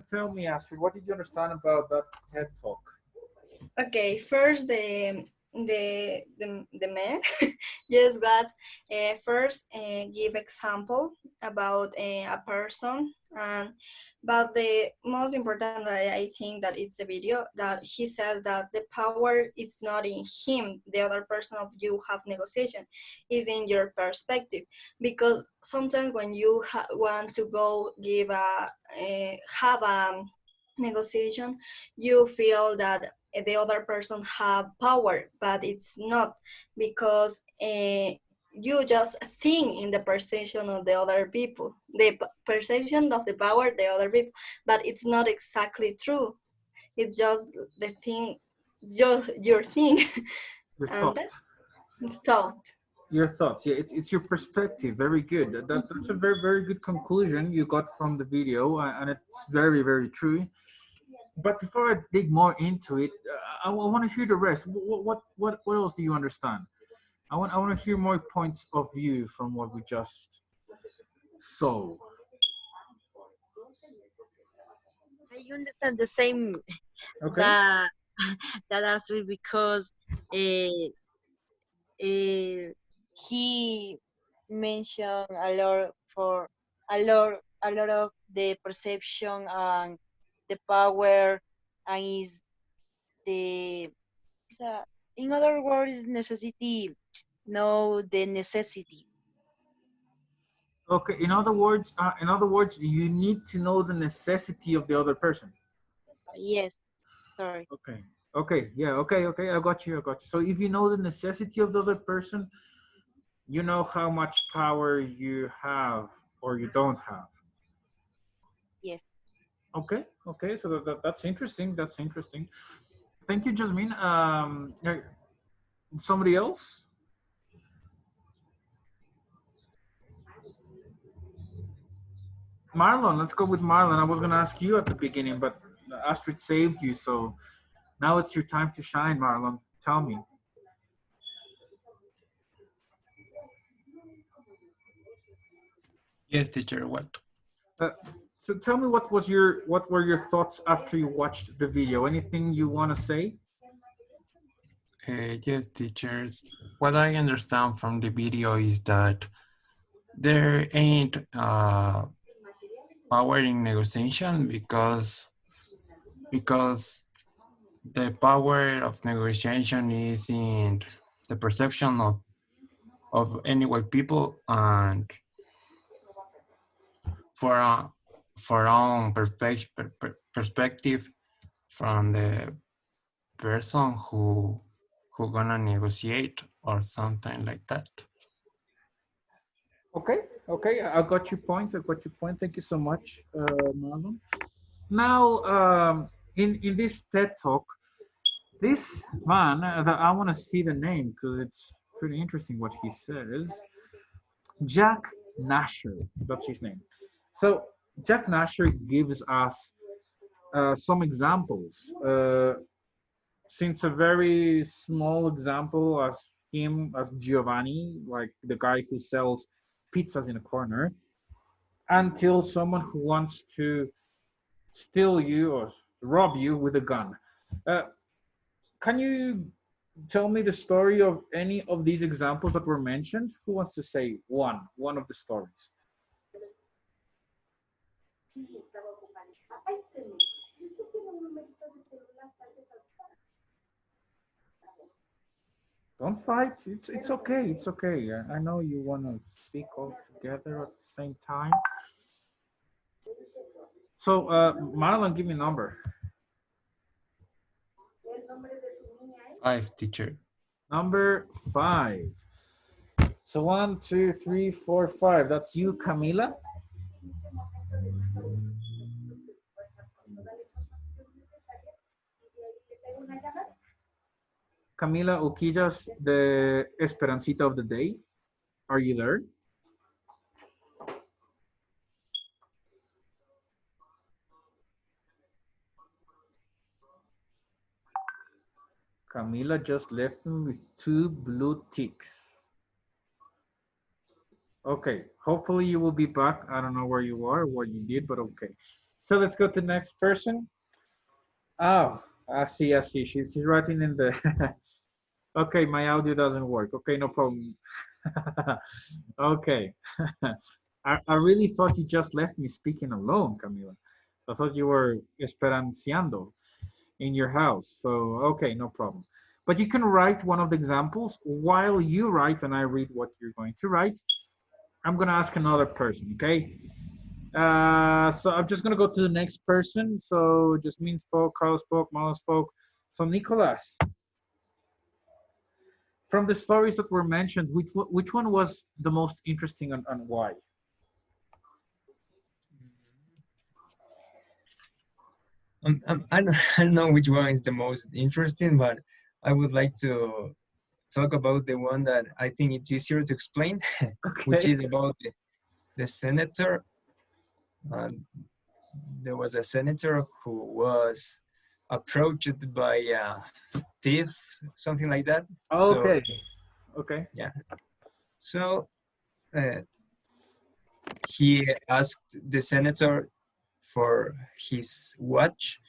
Tell me, Astrid, what did you understand about that TED talk? Okay, first the man, yes, but first give example about a person, and but the most important I think that it's the video that he says that the power is not in him, the other person of you have negotiation, is in your perspective, because sometimes when you want to go give have a negotiation, you feel that the other person have power, but it's not, because you just think in the perception of the other people, the perception of the power the other people, but it's not exactly true. It's just the thing, your thing. Your And thought. that's thought. Your thoughts. Yeah, it's your perspective. Very good. That's a very good conclusion you got from the video, and it's very true. But before I dig more into it, I want to hear the rest. What else do you understand? I want to hear more points of view from what we just saw. I understand the same Okay. that that answer because uh, he mentioned a lot for a lot of the perception and the power and is the so in other words necessity know the necessity. Okay. In other words, you need to know the necessity of the other person. Yes, sorry. Okay. Okay. Yeah. Okay. Okay. I got you. I got you. So if you know the necessity of the other person, you know how much power you have or you don't have. Yes. Okay. Okay. So that's interesting. That's interesting. Thank you, Jasmine. Somebody else? Marlon. Let's go with Marlon. I was gonna ask you at the beginning, but Astrid saved you. So now it's your time to shine, Marlon. Tell me. Yes, teacher, what? Uh, so tell me what were your thoughts after you watched the video? Anything you want to say? Yes, teachers. What I understand from the video is that there ain't power in negotiation because the power of negotiation is in the perception of any white people and for a, for own perspective from the person who gonna negotiate or something like that. Okay, okay, I got your point. I got your point. Thank you so much, Marlon. Now, in this TED talk, this man, I want to see the name because it's pretty interesting what he says. Jack Nasher, that's his name. So Jack Nasher gives us some examples. Since a very small example as him as Giovanni, like the guy who sells pizzas in a corner, until someone who wants to steal you or rob you with a gun. Uh, can you tell me the story of any of these examples that were mentioned? Who wants to say one of the stories? Don't fight. It's okay. It's okay. I know you want to speak all together at the same time. So, Marlon, give me a number. 5, teacher. Number 5. So 1, 2, 3, 4, 5. That's you, Camila. Camila Uquillas, the Esperancita of the day. Are you there? Camila just left me with 2 blue ticks. Okay, hopefully you will be back. I don't know where you are, what you did, but okay. So let's go to the next person. Oh, I see, I see. She's writing in the. Okay, my audio doesn't work. Okay, no problem. Okay. I really thought you just left me speaking alone, Camila. I thought you were esperanciando in your house. So, okay, no problem. But you can write one of the examples while you write and I read what you're going to write. I'm going to ask another person, okay? So I'm just going to go to the next person. So, Jasmine spoke, Carl spoke, Mala spoke. So, Nicolas, from the stories that were mentioned, which one was the most interesting and why? I don't, I don't know which one is the most interesting, but I would like to talk about the one that I think it's easier to explain, which Okay. is about the senator. Uh, there was a senator who was approached by a thief, something like that. So Okay. Okay. yeah, so uh, he asked the senator for his watch,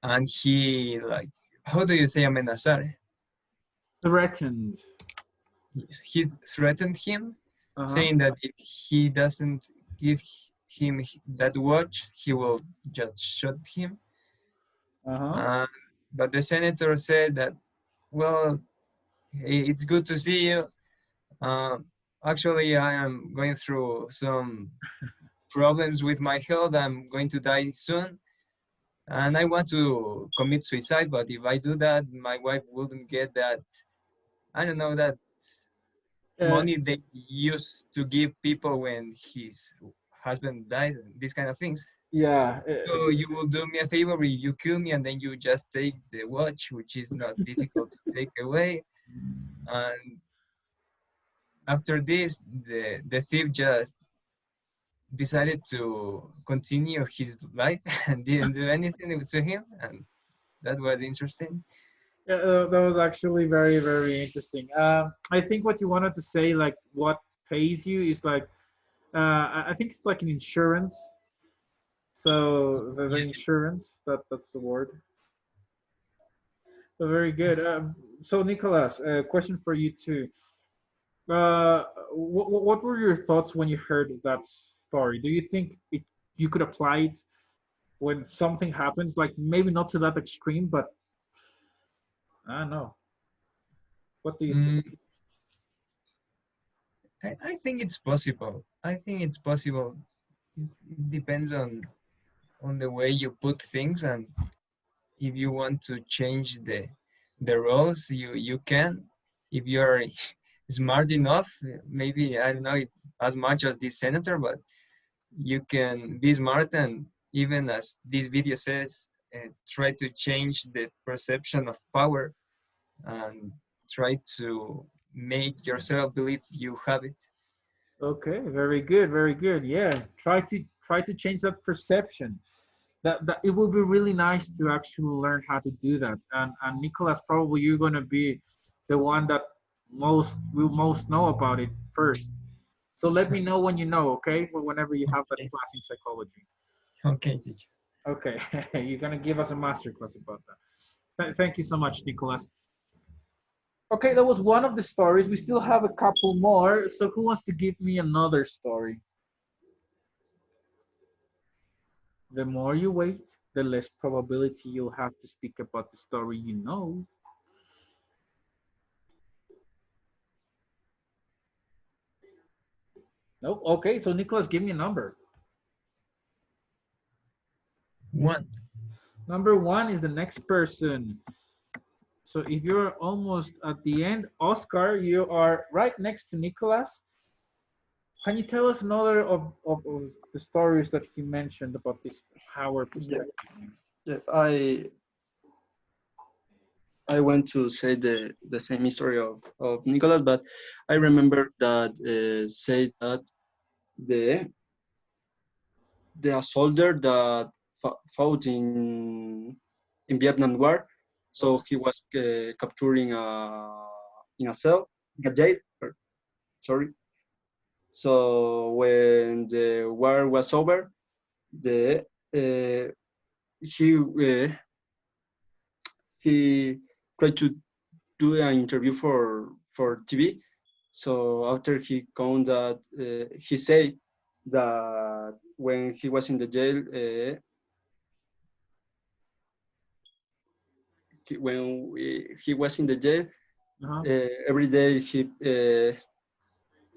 and he like, how do you say amenazar? Threatened. He threatened him, Uh-huh. saying that if he doesn't give him that watch, he will just shoot him. Uh-huh. Uh, but the senator said that, well, it's good to see you. Uh, Actually, I am going through some problems with my health. I'm going to die soon. And I want to commit suicide, but if I do that, my wife wouldn't get that, I don't know, that Uh, money they used to give people when his husband dies and these kind of things. yeah. So you will do me a favor if you kill me and then you just take the watch, which is not difficult to take away. And after this, the thief just decided to continue his life and didn't do anything to him. And that was interesting. Yeah, that was actually very, very interesting. I think what you wanted to say, like what pays you, is like I think it's like an insurance. So the Yeah. insurance, that's the word. So very good. So Nicholas, a question for you too. What were your thoughts when you heard that story? Do you think you could apply it when something happens? Like maybe not to that extreme, but I don't know. What do you think? Mm, I think it's possible. I think it's possible. It depends on the way you put things, and if you want to change the roles, you can. If you're smart enough, maybe I don't know it as much as this senator, but you can be smart and even as this video says, try to change the perception of power and try to make yourself believe you have it. Okay, very good, very good. Yeah, try to change that perception. That it will be really nice to actually learn how to do that. And Nicholas, probably you're gonna be the one that most know about it first. So let me know when you know, okay? Whenever you have that Okay, class in psychology. okay, teacher. Okay, you're gonna give us a master class about that. Thank you so much, Nicholas. Okay, that was one of the stories. We still have a couple more. So who wants to give me another story? The more you wait, the less probability you'll have to speak about the story you know. Nope. Okay, so Nicholas, give me a number. One. Number one is the next person. So if you're almost at the end, Oscar, you are right next to Nicholas. Can you tell us another of the stories that he mentioned about this power Yeah, perspective? yeah. I want to say the same history of Nicholas, but I remember that say that the the soldier that fought in Vietnam War, so he was capturing in a cell, in a jail. Sorry. So when the war was over, the he he tried to do an interview for TV. So after he found that he said that when he was in the jail, he was in the jail, Uh-huh. every day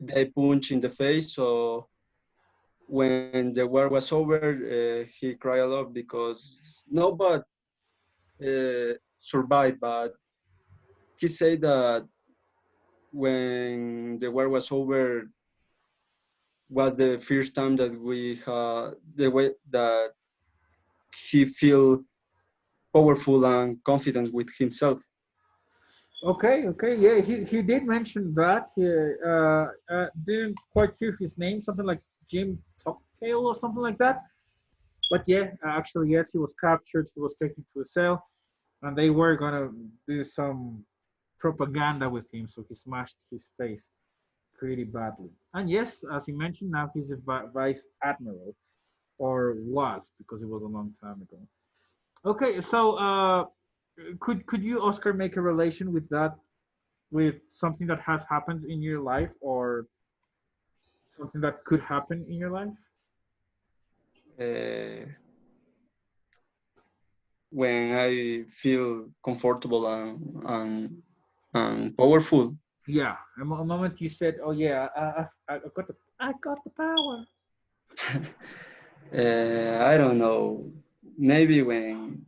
they punch in the face. So when the war was over, he cried a lot because nobody survived. But he said that when the war was over was the first time that we had the way that he feel powerful and confident with himself. Okay, okay, yeah, he did mention that. He didn't quite hear his name, something like Jim Tucktail or something like that. But yeah, actually, yes, he was captured. He was taken to a cell, and they were gonna do some propaganda with him, so he smashed his face pretty badly. And yes, as you mentioned, now he's a vice admiral, or was, because it was a long time ago. Okay, so could you, Oscar, make a relation with that, with something that has happened in your life, or something that could happen in your life? Uh, when I feel comfortable and powerful. Yeah, a moment you said, "Oh yeah, I got the power." I don't know. Maybe when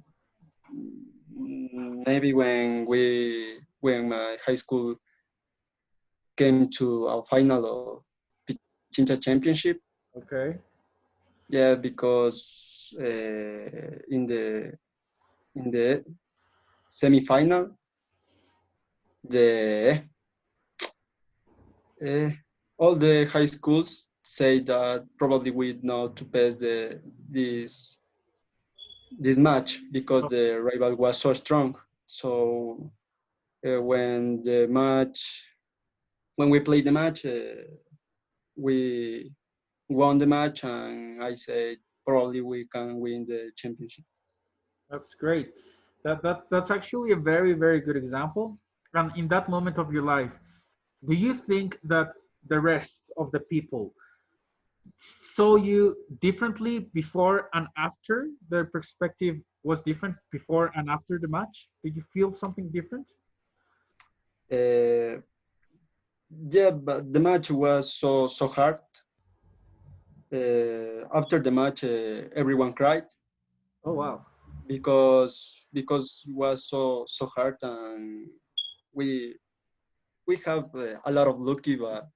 my high school came to a final of Pichincha Championship. Okay. Yeah, because in the semifinal, the uh, all the high schools say that probably we not to pass this match because Oh, the rival was so strong. So when the match when we played the match, we won the match, and I said probably we can win the championship. that's great. That's actually a very very good example. And in that moment of your life, do you think that the rest of the people saw you differently before and after? Their perspective was different before and after the match. Did you feel something different? Uh, yeah, but the match was so hard. After the match, everyone cried Oh wow. because it was so hard, and we we have a lot of lucky, but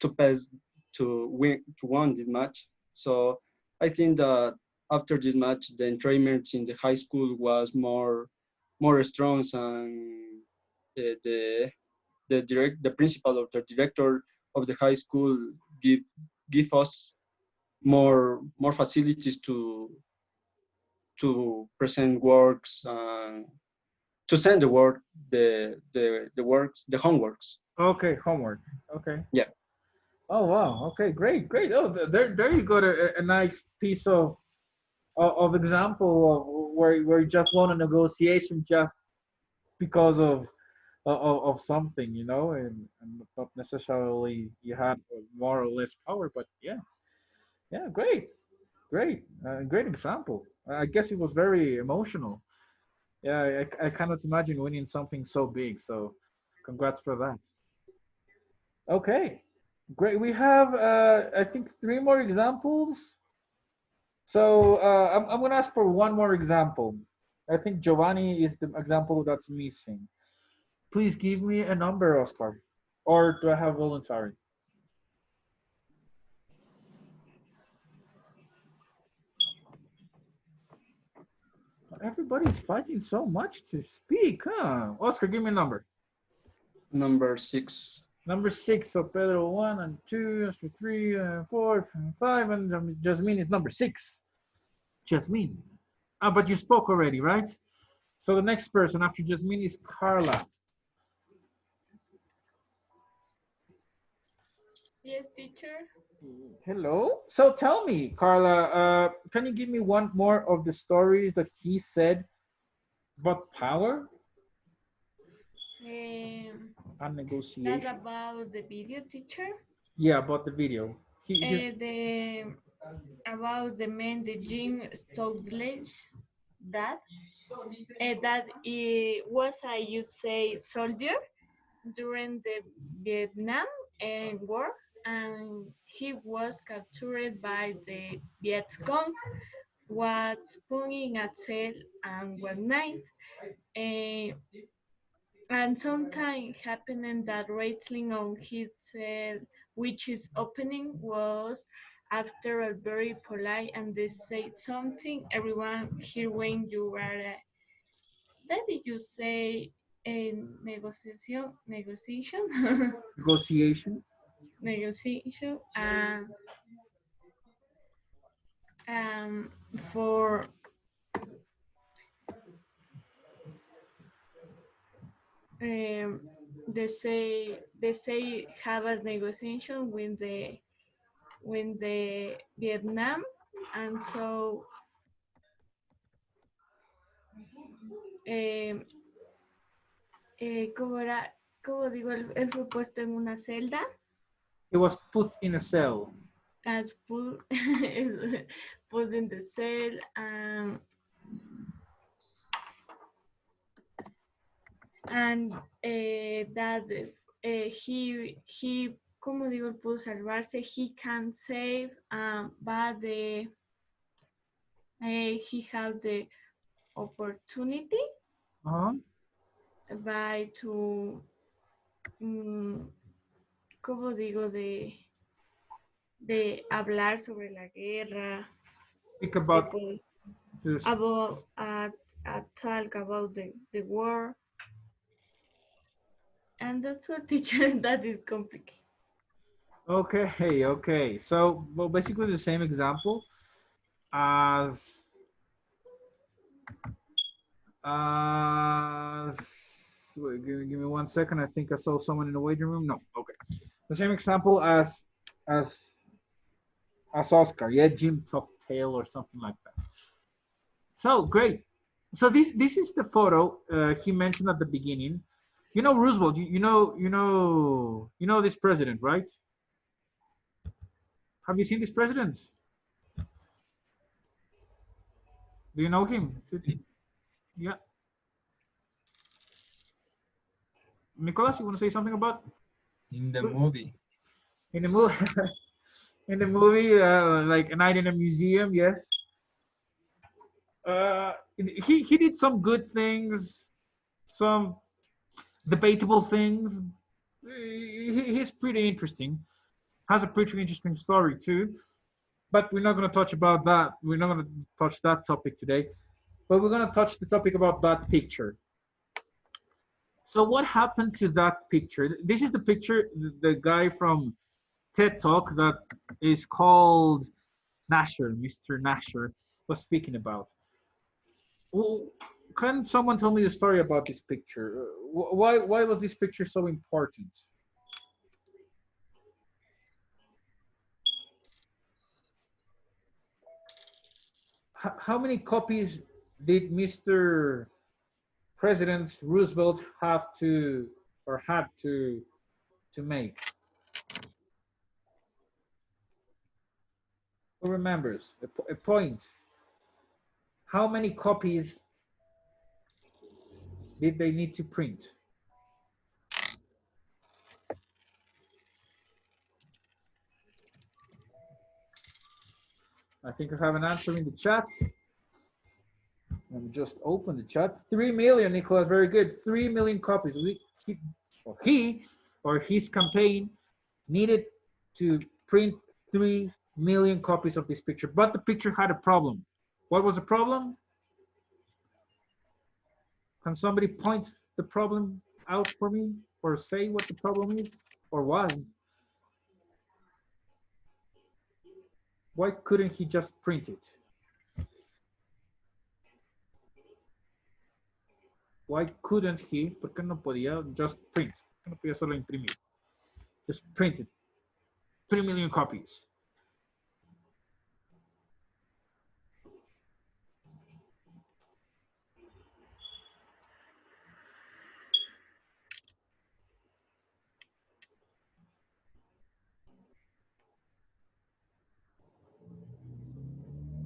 to pass to win this match. So I think that after this match, the entrainment in the high school was more strong, and the the principal or the director of the high school give give us more facilities to present works and to send the work the works the homeworks. Okay, homework. Okay. Yeah. Oh wow. Okay, great, great. Oh, there you got a nice piece of example of where you just won a negotiation just because of something, and not necessarily you had more or less power, but yeah, yeah, great, great, great example. I guess it was very emotional. Yeah, I cannot imagine winning something so big. So, congrats for that. Okay, great. We have I think three more examples. So I'm gonna ask for one more example. I think Giovanni is the example that's missing. Please give me a number, Oscar. Or do I have voluntary? Everybody's fighting so much to speak, huh? Oscar, give me a number. Number 6. Number six. So Pedro one and two, Oscar three, four, and five, and Jasmine is number six. Jasmine. Ah, but you spoke already, right? So the next person after Jasmine is Carla. Yes, teacher. Hello. So tell me, Carla, can you give me one more of the stories that he said about power and That negotiation? about the video teacher, Yeah, about the video. He the about the man, the Jim Stokes, that that was I you say soldier during the Vietnam War, and he was captured by the Viet Cong, was put in a cell and one night. Uh, and sometimes happening that rattling on his cell, which is opening, was after a very polite and they say something. Everyone here when you are, that did you say a negotiation, negotiation. negotiation, um, for um, they say have a negotiation with the Vietnam, and so eh, ¿cómo era? ¿Cómo digo? Él fue puesto en una celda He was put in a cell. as put, put in the cell, and that he como digo, él pudo salvarse, he can save, but he had the opportunity Uh-huh. by to, como digo, de hablar sobre la guerra, Speak de about poder, this. about talk about the war, and that's what teacher that is complicated. Okay, okay. So, well, basically the same example as wait, give me 1 second. I think I saw someone in the waiting room. No, okay. The same example as as Oscar. Yeah, Jim Toptail or something like that. So great. So this is the photo he mentioned at the beginning. You know Roosevelt. You know this president, right? Have you seen this president? Do you know him? Yeah. Nicholas, you want to say something about In the movie. in the movie? In the movie, like A Night in a Museum. Yes. He did some good things, some debatable things. He's pretty interesting. Has a pretty interesting story too. But we're not going to touch about that. We're not going to touch that topic today. But we're going to touch the topic about that picture. So what happened to that picture? This is the picture the guy from TED Talk that is called Nasher, Mr. Nasher, was speaking about. Well, can someone tell me the story about this picture? Why was this picture so important? How many copies did Mr. President Roosevelt have to or had to make? Who remembers? A point. How many copies did they need to print? I think I have an answer in the chat. Let me just open the chat. 3 million, Nicholas. Very good. 3 million copies. He or his campaign needed to print 3 million copies of this picture. But the picture had a problem. What was the problem? Can somebody point the problem out for me or say what the problem is or was? Why couldn't he just print it? Why couldn't he? ¿Por qué no podía just print? ¿Por qué no podía solo imprimir? Just print it. 3 million copies.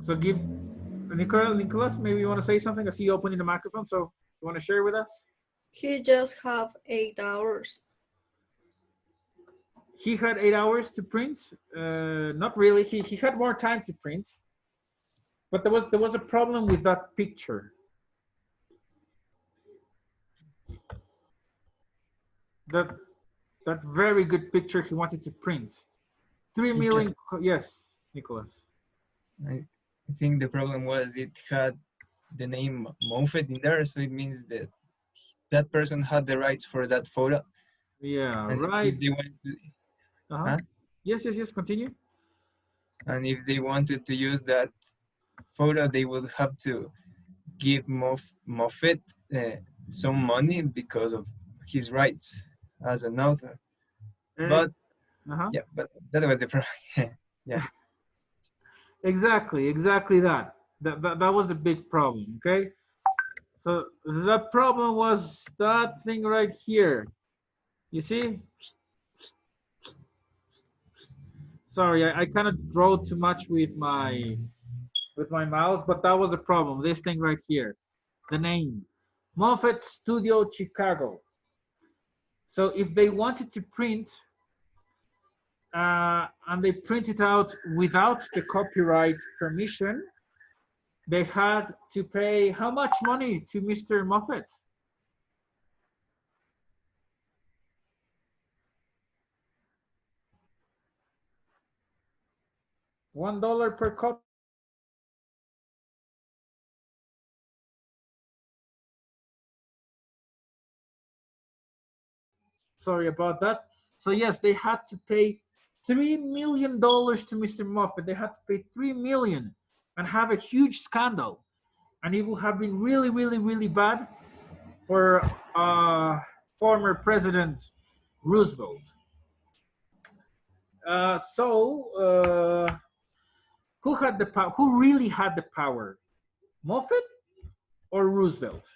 So give Nicholas, maybe you want to say something. I see you opening the microphone, so you want to share with us? He just have 8 hours. He had 8 hours to print. Not really. He had more time to print, but there was a problem with that picture. That very good picture he wanted to print. 3 million. Yes, Nicholas. I think the problem was it had the name Moffat in there, so it means that that person had the rights for that photo. Yeah, And right. if they wanted to, huh? Yes. Continue. And if they wanted to use that photo, they would have to give Moffat some money because of his rights as an author. But yeah, but that was the problem. Yeah. Exactly that. That was the big problem. Okay. So the problem was that thing right here. You see? Sorry, I kind of draw too much with my mouse, but that was the problem. This thing right here, the name, Moffat Studio Chicago. So if they wanted to print, and they print it out without the copyright permission, they had to pay how much money to Mr. Moffat? $1 per copy. Sorry about that. So yes, they had to pay $3 million to Mr. Moffat. They had to pay $3 million and have a huge scandal, and it would have been really, really, really bad for former President Roosevelt. Who had the power? Who really had the power? Moffat or Roosevelt?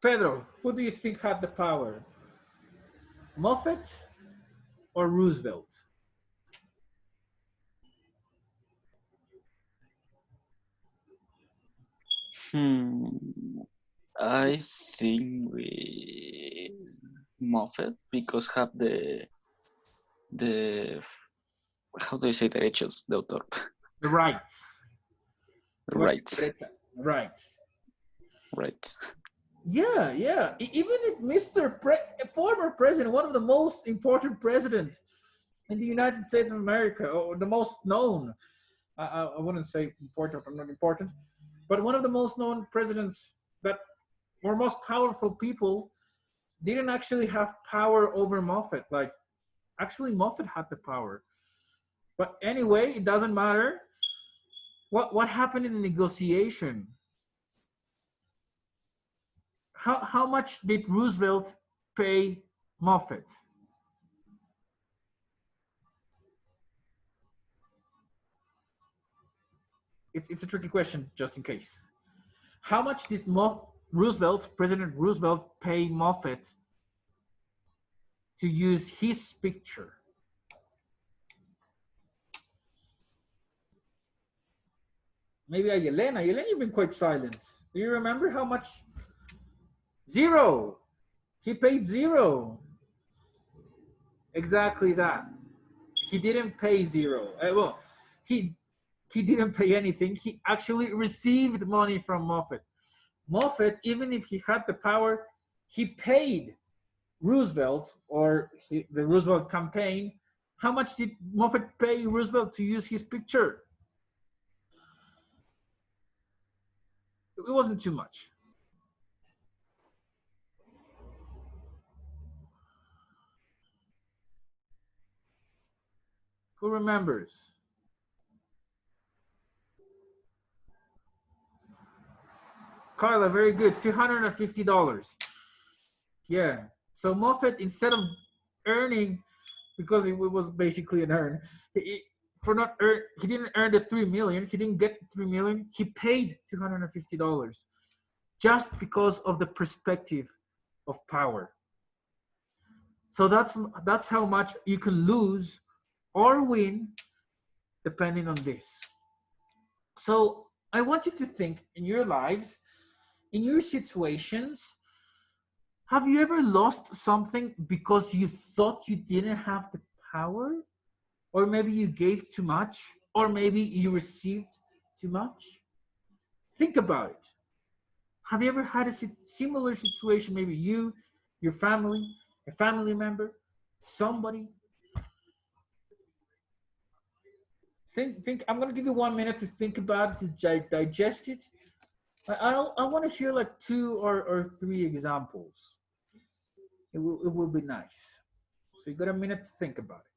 Pedro, who do you think had the power? Moffat or Roosevelt? I think we Moffat because have the how do you say derechos de autor? The rights. Rights. Rights. Right. Yeah. Even if former president, one of the most important presidents in the United States of America, or the most known, I wouldn't say important or not important, but one of the most known presidents that were most powerful people didn't actually have power over Moffat. Like, actually, Moffat had the power. But anyway, it doesn't matter. What happened in the negotiation? How much did Roosevelt pay Moffat? It's a tricky question, just in case. How much did President Roosevelt, pay Moffat to use his picture? Maybe Yelena. Yelena, you've been quite silent. Do you remember how much? Zero. He paid zero. Exactly that. He didn't pay zero. Well, he didn't pay anything. He actually received money from Moffat. Moffat, even if he had the power, he paid Roosevelt, or the Roosevelt campaign. How much did Moffat pay Roosevelt to use his picture? It wasn't too much. Who remembers? Carla, very good. $250. Yeah. So Moffat, instead of earning, because it was basically an earn, he didn't earn the 3 million. He didn't get 3 million. He paid $250 just because of the perspective of power. So that's how much you can lose or win depending on this. So I want you to think in your lives, in your situations, have you ever lost something because you thought you didn't have the power? Or maybe you gave too much? Or maybe you received too much? Think about it. Have you ever had a similar situation? Maybe you, your family, a family member, somebody. Think. I'm gonna give you 1 minute to think about it, to digest it. I want to hear like two or three examples. It will be nice. So you got a minute to think about it.